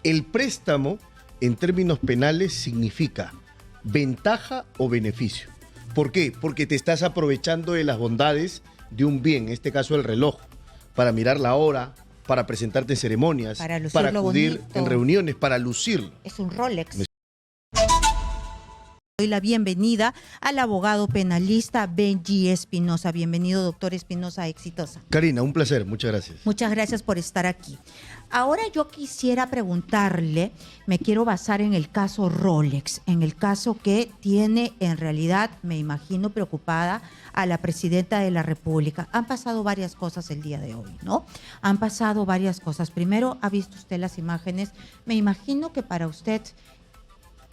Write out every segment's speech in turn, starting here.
El préstamo, en términos penales, significa ventaja o beneficio. ¿Por qué? Porque te estás aprovechando de las bondades de un bien, en este caso el reloj, para mirar la hora, para presentarte en ceremonias, para acudir bonito. en reuniones, para lucirlo. Es un Rolex. Doy la bienvenida al abogado penalista Benji Espinosa. Bienvenido, doctor Espinosa, exitosa. Karina, un placer, muchas gracias. Muchas gracias por estar aquí. Ahora yo quisiera preguntarle, me quiero basar en el caso Rolex, en el caso que tiene en realidad, me imagino, preocupada a la presidenta de la República. Han pasado varias cosas el día de hoy, ¿no? Han pasado varias cosas. Primero, ha visto usted las imágenes. Me imagino que para usted,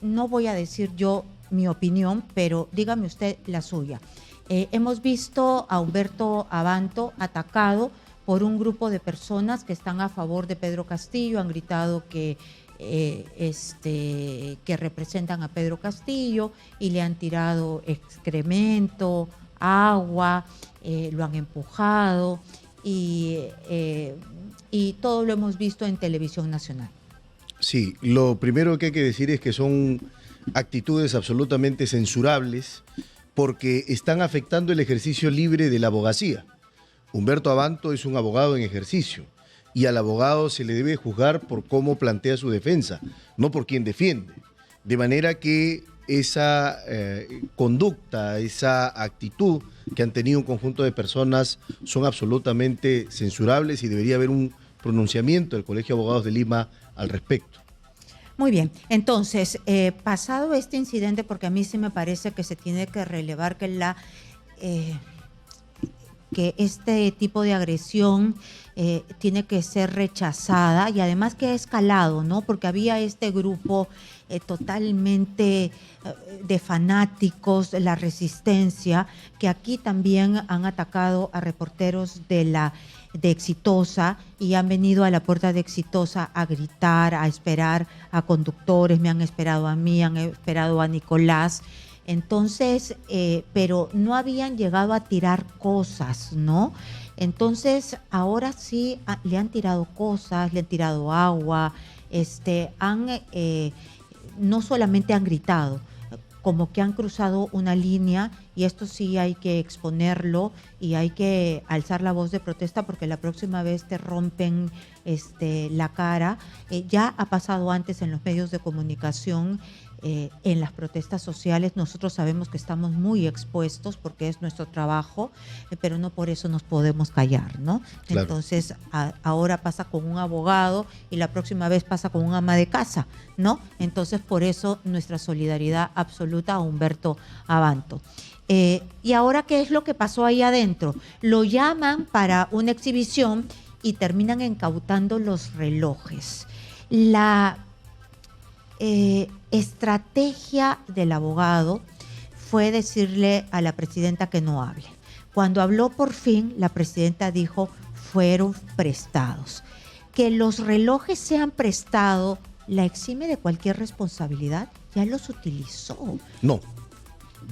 no voy a decir yo mi opinión, pero dígame usted la suya. Hemos visto a Humberto Abanto atacado por un grupo de personas que están a favor de Pedro Castillo, han gritado que representan a Pedro Castillo y le han tirado excremento, agua, lo han empujado y todo lo hemos visto en Televisión Nacional. Sí, lo primero que hay que decir es que son actitudes absolutamente censurables porque están afectando el ejercicio libre de la abogacía. Humberto Abanto es un abogado en ejercicio y al abogado se le debe juzgar por cómo plantea su defensa, no por quien defiende. De manera que esa conducta, esa actitud que han tenido un conjunto de personas son absolutamente censurables y debería haber un pronunciamiento del Colegio de Abogados de Lima al respecto. Muy bien, entonces, pasado este incidente, porque a mí sí me parece que se tiene que relevar que este tipo de agresión tiene que ser rechazada y además que ha escalado, ¿no? Porque había este grupo totalmente de fanáticos de la resistencia que aquí también han atacado a reporteros de Exitosa y han venido a la puerta de Exitosa a gritar, a esperar a conductores, me han esperado a mí, han esperado a Nicolás. Entonces, pero no habían llegado a tirar cosas, ¿no? Entonces, ahora sí le han tirado cosas, le han tirado agua, no solamente han gritado, como que han cruzado una línea y esto sí hay que exponerlo y hay que alzar la voz de protesta porque la próxima vez te rompen la cara. Ya ha pasado antes en los medios de comunicación, en las protestas sociales. Nosotros sabemos que estamos muy expuestos porque es nuestro trabajo, pero no por eso nos podemos callar, ¿no? Claro. Entonces, ahora pasa con un abogado y la próxima vez pasa con un ama de casa, ¿no? Entonces, por eso nuestra solidaridad absoluta a Humberto Abanto. Y ahora, ¿qué es lo que pasó ahí adentro? Lo llaman para una exhibición y terminan incautando los relojes. La estrategia del abogado fue decirle a la presidenta que no hable. Cuando habló por fin, la presidenta dijo, fueron prestados. Que los relojes sean prestados, ¿la exime de cualquier responsabilidad? Ya los utilizó. No,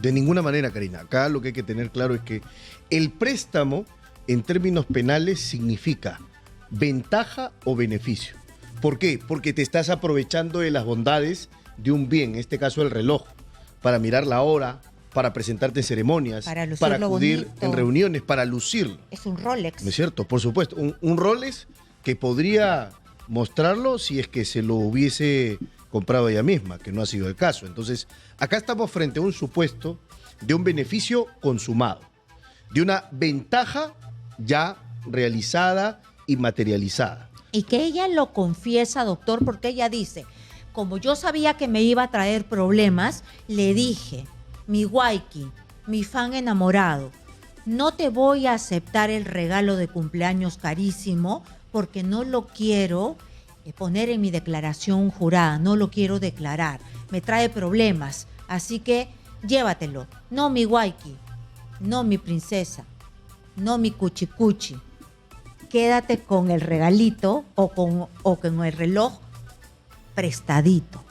de ninguna manera, Karina. Acá lo que hay que tener claro es que el préstamo, en términos penales, significa ventaja o beneficio. ¿Por qué? Porque te estás aprovechando de las bondades de un bien, en este caso el reloj, para mirar la hora, para presentarte en ceremonias, para acudir en reuniones, para lucirlo. Es un Rolex. ¿No es cierto? Por supuesto, un Rolex que podría mostrarlo si es que se lo hubiese comprado ella misma, que no ha sido el caso. Entonces, acá estamos frente a un supuesto de un beneficio consumado, de una ventaja ya realizada y materializada. Y que ella lo confiesa, doctor, porque ella dice, como yo sabía que me iba a traer problemas, le dije, mi Waiki, mi fan enamorado, no te voy a aceptar el regalo de cumpleaños carísimo porque no lo quiero poner en mi declaración jurada, no lo quiero declarar, me trae problemas, así que llévatelo. No mi Waiki, no mi princesa, no mi cuchicuchi. Quédate con el regalito o con el reloj prestadito.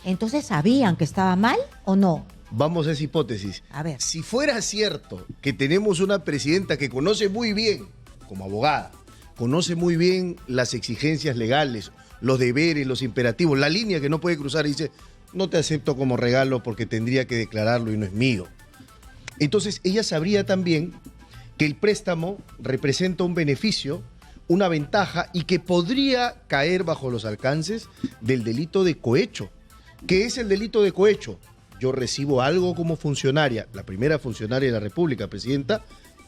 Entonces, ¿sabían que estaba mal o no? Vamos a esa hipótesis. A ver. Si fuera cierto que tenemos una presidenta que conoce muy bien, como abogada, conoce muy bien las exigencias legales los deberes, los imperativos, la línea que no puede cruzar y dice, no te acepto como regalo porque tendría que declararlo y no es mío. Entonces ella sabría también que el préstamo representa un beneficio, una ventaja y que podría caer bajo los alcances del delito de cohecho. ¿Qué es el delito de cohecho? Yo recibo algo como funcionaria, la primera funcionaria de la República, presidenta,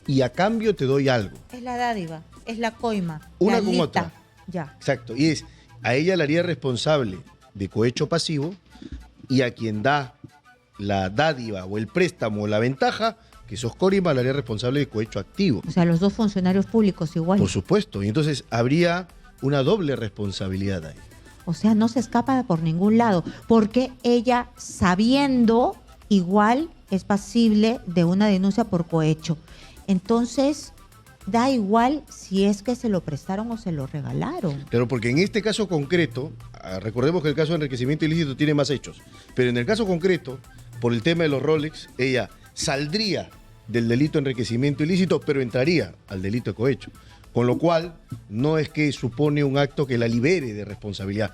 y a cambio te doy algo. Es la dádiva, es la coima. Una la con lita. otra. Ya. Exacto. Y a ella la haría responsable de cohecho pasivo y a quien da la dádiva o el préstamo o la ventaja, que sos Corima, la haría responsable de cohecho activo. O sea, los dos funcionarios públicos igual. Por supuesto. Y entonces habría una doble responsabilidad ahí. O sea, no se escapa por ningún lado, porque ella, sabiendo, igual es pasible de una denuncia por cohecho. Entonces, da igual si es que se lo prestaron o se lo regalaron. Claro, porque en este caso concreto, recordemos que el caso de enriquecimiento ilícito tiene más hechos, pero en el caso concreto, por el tema de los Rolex, ella saldría del delito de enriquecimiento ilícito, pero entraría al delito de cohecho. Con lo cual, no es que supone un acto que la libere de responsabilidad.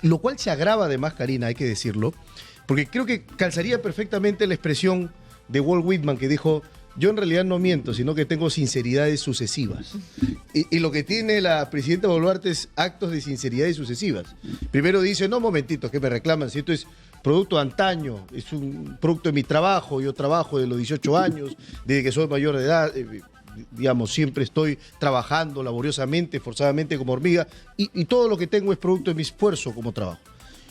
Lo cual se agrava además, Karina, hay que decirlo, porque creo que calzaría perfectamente la expresión de Walt Whitman que dijo, yo en realidad no miento, sino que tengo sinceridades sucesivas. Y lo que tiene la presidenta Boluarte es actos de sinceridades sucesivas. Primero dice, no, momentito, que me reclaman, si esto es producto de antaño, es un producto de mi trabajo, yo trabajo de los 18 años, desde que soy mayor de edad, digamos, siempre estoy trabajando laboriosamente, forzadamente como hormiga, y todo lo que tengo es producto de mi esfuerzo como trabajo.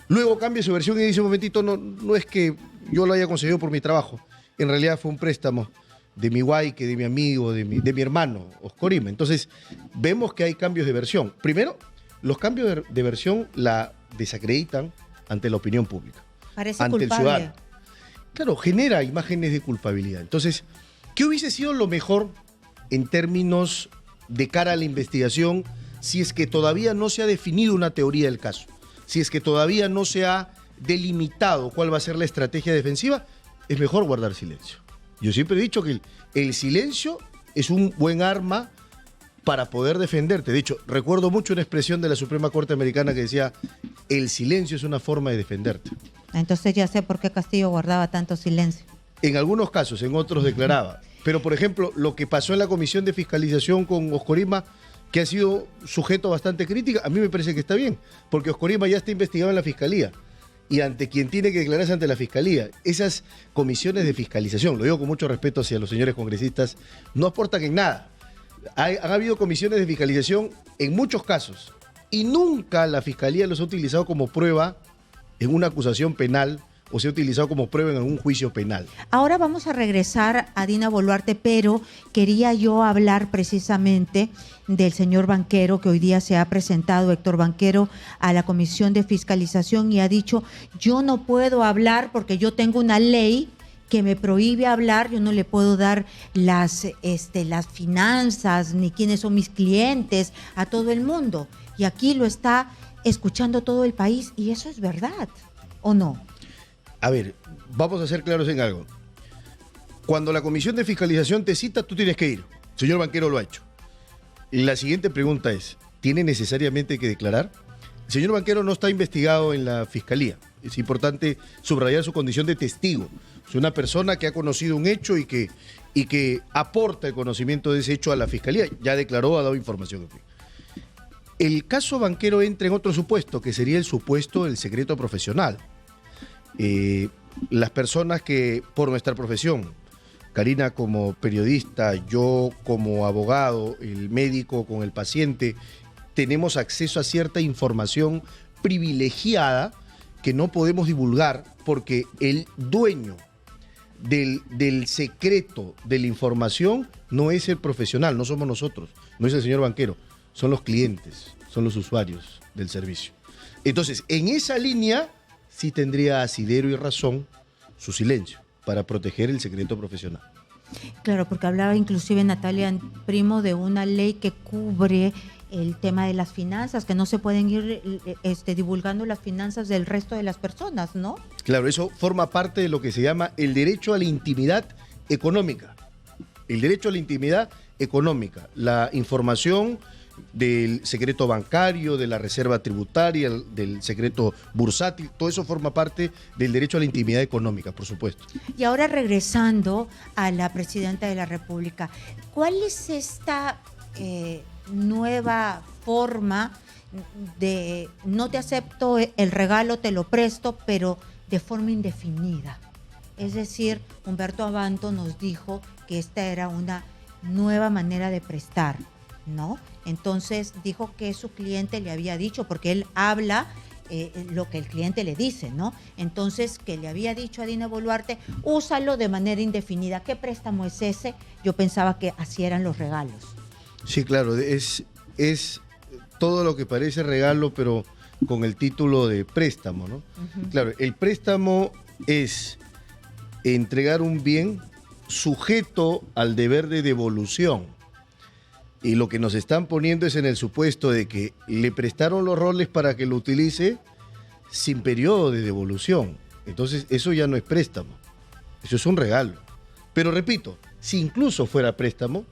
Luego cambia su versión y dice, un momentito, no es que yo lo haya conseguido por mi trabajo, en realidad fue un préstamo de mi guayque, de mi amigo, de mi hermano, Oscorima. Entonces, vemos que hay cambios de versión. Primero, los cambios de versión la desacreditan ante la opinión pública, Parece ante culpable. el ciudadano. Claro, genera imágenes de culpabilidad. Entonces, ¿qué hubiese sido lo mejor en términos de cara a la investigación si es que todavía no se ha definido una teoría del caso? Si es que todavía no se ha delimitado cuál va a ser la estrategia defensiva, es mejor guardar silencio. Yo siempre he dicho que el silencio es un buen arma para poder defenderte. De hecho, recuerdo mucho una expresión de la Suprema Corte Americana que decía, el silencio es una forma de defenderte. Entonces ya sé por qué Castillo guardaba tanto silencio. En algunos casos, en otros declaraba. Pero, por ejemplo, lo que pasó en la Comisión de Fiscalización con Oscorima, que ha sido sujeto a bastante crítica, a mí me parece que está bien, porque Oscorima ya está investigado en la Fiscalía. Y ante quien tiene que declararse ante la Fiscalía. Esas comisiones de fiscalización, lo digo con mucho respeto hacia los señores congresistas, no aportan en nada. Han habido comisiones de fiscalización en muchos casos y nunca la Fiscalía los ha utilizado como prueba en una acusación penal o se ha utilizado como prueba en algún juicio penal. Ahora vamos a regresar a Dina Boluarte, pero quería yo hablar precisamente del señor Banquero, que hoy día se ha presentado, Héctor Banquero, a la Comisión de Fiscalización y ha dicho, yo no puedo hablar porque yo tengo una ley que me prohíbe hablar, yo no le puedo dar las finanzas ni quiénes son mis clientes a todo el mundo. Y aquí lo está escuchando todo el país y eso es verdad, ¿o no? A ver, vamos a ser claros en algo. Cuando la Comisión de Fiscalización te cita, tú tienes que ir. El señor Banquero lo ha hecho. Y la siguiente pregunta es, ¿tiene necesariamente que declarar? El señor Banquero no está investigado en la Fiscalía. Es importante subrayar su condición de testigo. Es una persona que ha conocido un hecho y que aporta el conocimiento de ese hecho a la Fiscalía. Ya declaró, ha dado información. El caso Banquero entra en otro supuesto, que sería el supuesto del secreto profesional. Las personas que por nuestra profesión, Karina como periodista, yo como abogado, el médico con el paciente, tenemos acceso a cierta información privilegiada que no podemos divulgar porque el dueño del secreto de la información no es el profesional, no somos nosotros, no es el señor Banquero, son los clientes, son los usuarios del servicio. Entonces, en esa línea sí tendría asidero y razón su silencio para proteger el secreto profesional. Claro, porque hablaba inclusive Natalia Primo de una ley que cubre el tema de las finanzas, que no se pueden ir divulgando las finanzas del resto de las personas, ¿no? Claro, eso forma parte de lo que se llama el derecho a la intimidad económica. El derecho a la intimidad económica, la información del secreto bancario, de la reserva tributaria, del secreto bursátil, todo eso forma parte del derecho a la intimidad económica, por supuesto. Y ahora regresando a la presidenta de la República, ¿cuál es esta nueva forma de no te acepto el regalo, te lo presto, pero de forma indefinida? Es decir, Humberto Abanto nos dijo que esta era una nueva manera de prestar, ¿no? Entonces dijo que su cliente le había dicho, porque él habla lo que el cliente le dice, ¿no? Entonces, que le había dicho a Dina Boluarte, úsalo de manera indefinida. ¿Qué préstamo es ese? Yo pensaba que así eran los regalos. Sí, claro, es todo lo que parece regalo, pero con el título de préstamo, ¿no? Uh-huh. Claro, el préstamo es entregar un bien sujeto al deber de devolución. Y lo que nos están poniendo es en el supuesto de que le prestaron los roles para que lo utilice sin periodo de devolución. Entonces, eso ya no es préstamo, eso es un regalo. Pero repito, si incluso fuera préstamo,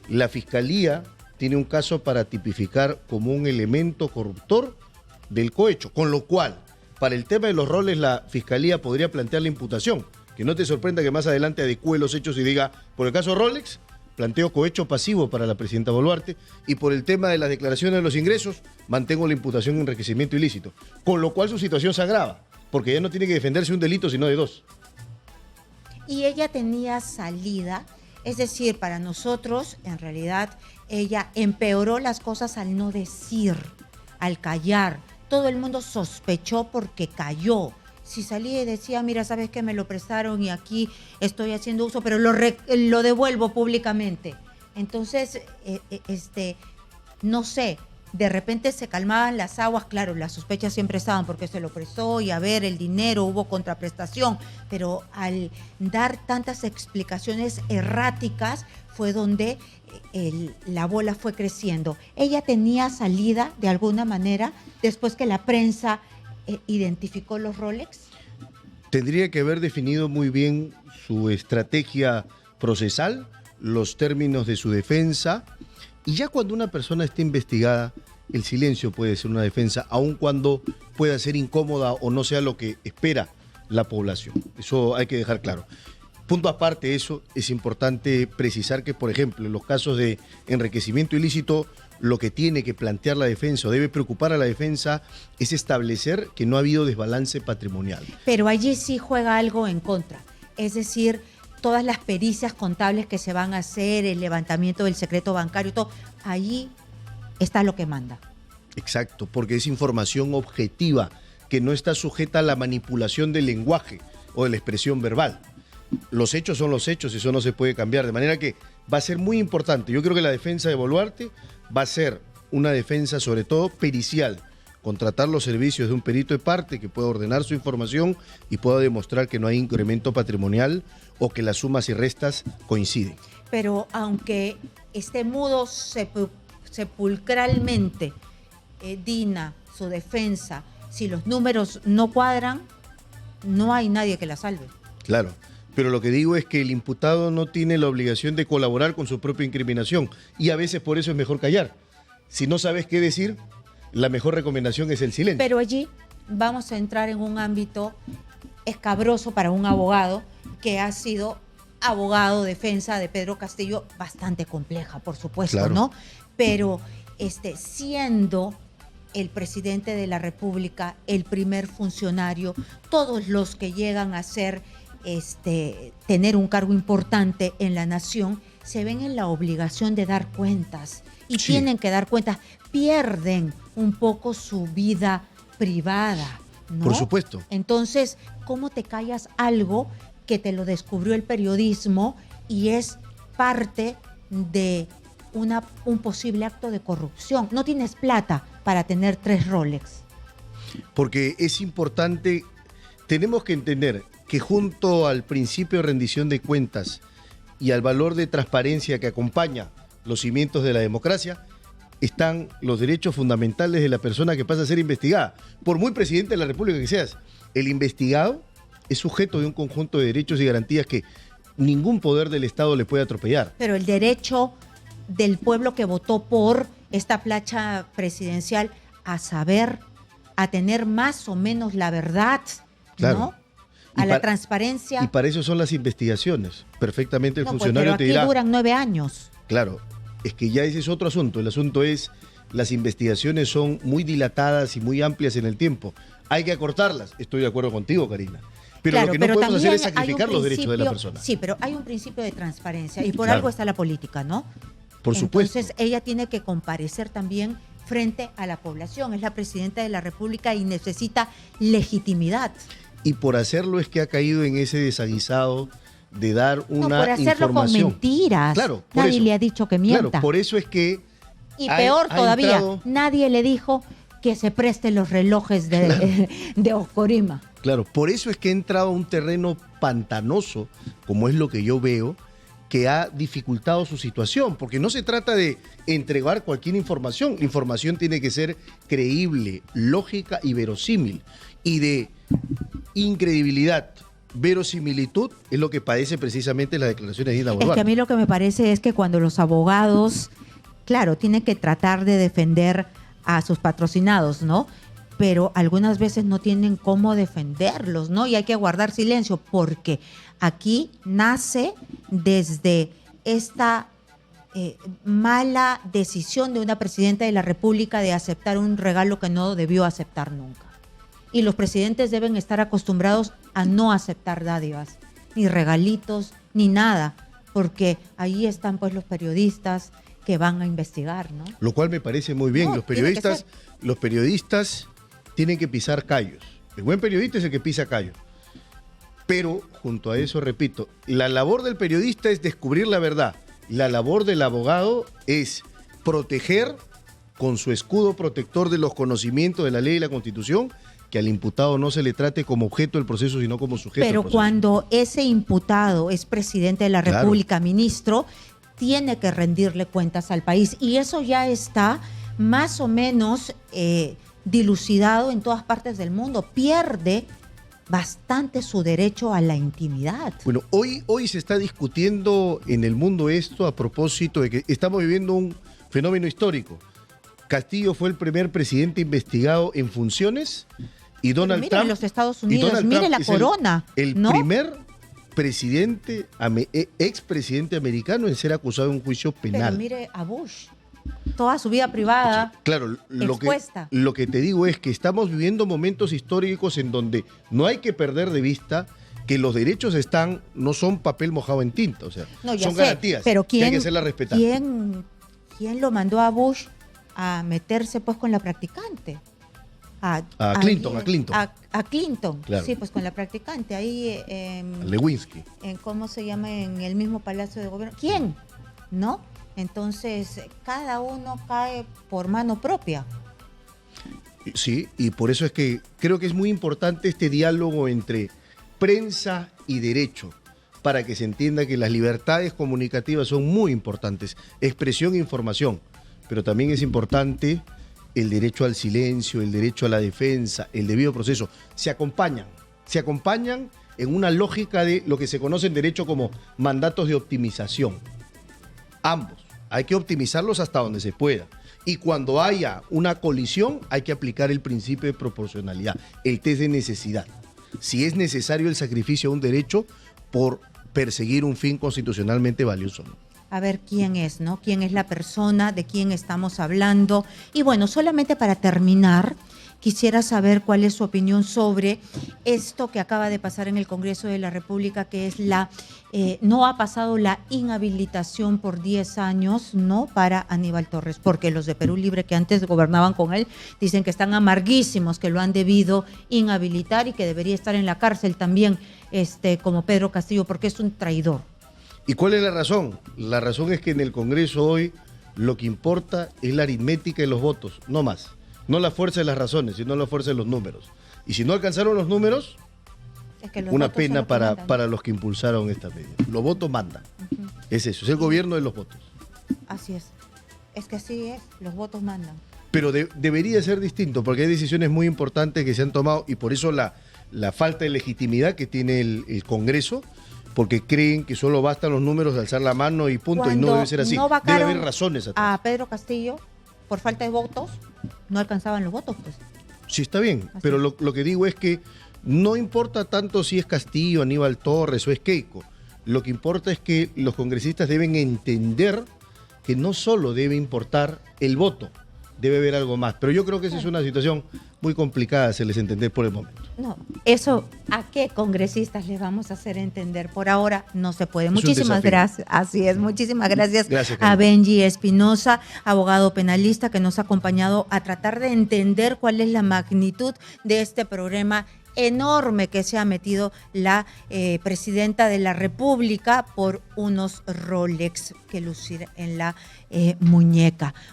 la Fiscalía tiene un caso para tipificar como un elemento corruptor del cohecho, con lo cual, para el tema de los roles, la Fiscalía podría plantear la imputación. Que no te sorprenda que más adelante adecúe los hechos y diga, por el caso Rolex, planteo cohecho pasivo para la presidenta Boluarte, y por el tema de las declaraciones de los ingresos, mantengo la imputación en enriquecimiento ilícito. Con lo cual su situación se agrava, porque ella no tiene que defenderse de un delito, sino de dos. Y ella tenía salida, es decir, para nosotros, en realidad, ella empeoró las cosas al no decir, al callar. Todo el mundo sospechó porque cayó. Si salía y decía, mira, ¿sabes qué? Me lo prestaron y aquí estoy haciendo uso, pero lo devuelvo públicamente. Entonces, no sé, de repente se calmaban las aguas. Claro, las sospechas siempre estaban porque se lo prestó y a ver, el dinero, hubo contraprestación. Pero al dar tantas explicaciones erráticas fue donde la bola fue creciendo. Ella tenía salida de alguna manera después que la prensa identificó los Rolex. Tendría que haber definido muy bien su estrategia procesal, los términos de su defensa, y ya cuando una persona esté investigada, el silencio puede ser una defensa, aun cuando pueda ser incómoda o no sea lo que espera la población. Eso hay que dejar claro. Punto aparte de eso, es importante precisar que, por ejemplo, en los casos de enriquecimiento ilícito, lo que tiene que plantear la defensa o debe preocupar a la defensa es establecer que no ha habido desbalance patrimonial. Pero allí sí juega algo en contra. Es decir, todas las pericias contables que se van a hacer, el levantamiento del secreto bancario, todo, allí está lo que manda. Exacto, porque es información objetiva que no está sujeta a la manipulación del lenguaje o de la expresión verbal. Los hechos son los hechos, eso no se puede cambiar, de manera que va a ser muy importante. Yo creo que la defensa de Boluarte va a ser una defensa sobre todo pericial, contratar los servicios de un perito de parte que pueda ordenar su información y pueda demostrar que no hay incremento patrimonial o que las sumas y restas coinciden. Pero aunque esté mudo sepulcralmente, Dina, su defensa, si los números no cuadran, no hay nadie que la salve. Claro. Pero lo que digo es que el imputado no tiene la obligación de colaborar con su propia incriminación y a veces por eso es mejor callar. Si no sabes qué decir, la mejor recomendación es el silencio. Pero allí vamos a entrar en un ámbito escabroso para un abogado que ha sido abogado defensa de Pedro Castillo, bastante compleja, por supuesto, claro, ¿no? Pero siendo el presidente de la República, el primer funcionario, todos los que llegan a ser tener un cargo importante en la nación, se ven en la obligación de dar cuentas y sí, tienen que dar cuentas, pierden un poco su vida privada, ¿no? Por supuesto. Entonces, ¿cómo te callas algo que te lo descubrió el periodismo y es parte de un posible acto de corrupción? No tienes plata para tener 3 Rolex. Porque es importante, tenemos que entender que junto al principio de rendición de cuentas y al valor de transparencia que acompaña los cimientos de la democracia, están los derechos fundamentales de la persona que pasa a ser investigada. Por muy presidente de la República que seas, el investigado es sujeto de un conjunto de derechos y garantías que ningún poder del Estado le puede atropellar. Pero el derecho del pueblo que votó por esta plancha presidencial a saber, a tener más o menos la verdad, Claro. ¿no? Y A la para- transparencia. Y para eso son las investigaciones. Perfectamente el No, pues, funcionario pero te aquí dirá, duran 9 años. claro, es que ya ese es otro asunto. El asunto es, las investigaciones son muy dilatadas y muy amplias en el tiempo. Hay que acortarlas. Estoy de acuerdo contigo, Karina. Pero Claro, lo que no podemos hacer es también hay un sacrificar los derechos de la principio- persona. Sí, pero hay un principio de transparencia y por Claro. algo está la política, ¿no? Por supuesto. Entonces ella tiene que comparecer también frente a la población. Es la presidenta de la República y necesita legitimidad. Y por hacerlo es que ha caído en ese desaguisado de dar No, una por hacerlo con información. mentiras. Claro, por Nadie eso. le ha dicho que mienta. Claro, por eso es que Y ha- peor ha todavía, entrado- nadie le dijo que se presten los relojes de, de Oscorima. Claro, por eso es que ha entrado a un terreno pantanoso, como es lo que yo veo, que ha dificultado su situación, porque no se trata de entregar cualquier información. La información tiene que ser creíble, lógica y verosímil. Y de incredibilidad, verosimilitud, es lo que padece precisamente las declaraciones de Dina Es que Boluarte. a mí lo que me parece es que cuando los abogados, claro, tienen que tratar de defender a sus patrocinados, ¿no? Pero algunas veces no tienen cómo defenderlos, ¿no? Y hay que guardar silencio porque aquí nace desde esta mala decisión de una presidenta de la República de aceptar un regalo que no debió aceptar nunca. Y los presidentes deben estar acostumbrados a no aceptar dádivas, ni regalitos, ni nada, porque ahí están pues los periodistas que van a investigar, ¿no? Lo cual me parece muy bien. No, tiene que ser. Los periodistas tienen que pisar callos. El buen periodista es el que pisa callos. Pero, junto a eso, repito, la labor del periodista es descubrir la verdad. La labor del abogado es proteger con su escudo protector de los conocimientos de la ley y la Constitución, que al imputado no se le trate como objeto del proceso, sino como sujeto del Pero proceso. cuando ese imputado es presidente de la Claro. República, ministro, tiene que rendirle cuentas al país. Y eso ya está más o menos dilucidado en todas partes del mundo. Pierde bastante su derecho a la intimidad. Bueno, hoy se está discutiendo en el mundo esto a propósito de que estamos viviendo un fenómeno histórico. Castillo fue el primer presidente investigado en funciones y Donald Mire Trump... los Estados y Unidos, Donald mire Trump la es corona. El ¿no? primer presidente, expresidente americano en ser acusado en un juicio Pero penal. mire a Bush, toda su vida privada. Claro, expuesta. lo que te digo es que estamos viviendo momentos históricos en donde no hay que perder de vista que los derechos no son papel mojado en tinta, o sea, No, ya son sé, garantías pero que hay ¿quién, que hacerlas respetar. ¿quién lo mandó a Bush a meterse pues con la practicante? A Clinton. A Clinton, Claro. sí, pues con la practicante. Ahí, Lewinsky. ¿cómo se llama? En el mismo Palacio de Gobierno. ¿Quién? ¿No? Entonces, cada uno cae por mano propia. Sí, y por eso es que creo que es muy importante este diálogo entre prensa y derecho, para que se entienda que las libertades comunicativas son muy importantes, expresión e información, pero también es importante el derecho al silencio, el derecho a la defensa, el debido proceso. Se acompañan en una lógica de lo que se conoce en derecho como mandatos de optimización. Ambos, hay que optimizarlos hasta donde se pueda. Y cuando haya una colisión, hay que aplicar el principio de proporcionalidad, el test de necesidad. Si es necesario el sacrificio de un derecho por perseguir un fin constitucionalmente valioso, ¿no? A ver quién es, ¿no? ¿Quién es la persona? ¿De quién estamos hablando? Y bueno, solamente para terminar, quisiera saber cuál es su opinión sobre esto que acaba de pasar en el Congreso de la República, que es no ha pasado la inhabilitación por 10 años, ¿no? Para Aníbal Torres, porque los de Perú Libre que antes gobernaban con él dicen que están amarguísimos, que lo han debido inhabilitar y que debería estar en la cárcel también, como Pedro Castillo, porque es un traidor. ¿Y cuál es la razón? La razón es que en el Congreso hoy lo que importa es la aritmética de los votos, no más. No la fuerza de las razones, sino la fuerza de los números. Y si no alcanzaron los números, Es que los una votos son pena los que mandan. para los que impulsaron esta medida. Los votos mandan. Es eso, es el gobierno de los votos. Así es. Es que así es, los votos mandan. Pero debería ser distinto, porque hay decisiones muy importantes que se han tomado y por eso la falta de legitimidad que tiene el Congreso, porque creen que solo bastan los números de alzar la mano y punto, y no Cuando debe ser así. no Debe vacaron haber razones atrás. a Pedro Castillo, por falta de votos, no alcanzaban los votos, pues. Sí, está bien, Así pero es. lo que digo es que no importa tanto si es Castillo, Aníbal Torres o es Keiko. Lo que importa es que los congresistas deben entender que no solo debe importar el voto, debe haber algo más. Pero yo creo que esa es una situación muy complicada de hacerles entender por el momento. No, eso, ¿a qué congresistas les vamos a hacer entender? Por ahora no se puede. un Muchísimas desafío. gracias. Así es, muchísimas gracias, Gracias, a Karina. Benji Espinosa, abogado penalista, que nos ha acompañado a tratar de entender cuál es la magnitud de este problema enorme que se ha metido la presidenta de la República por unos Rolex que lucir en la muñeca.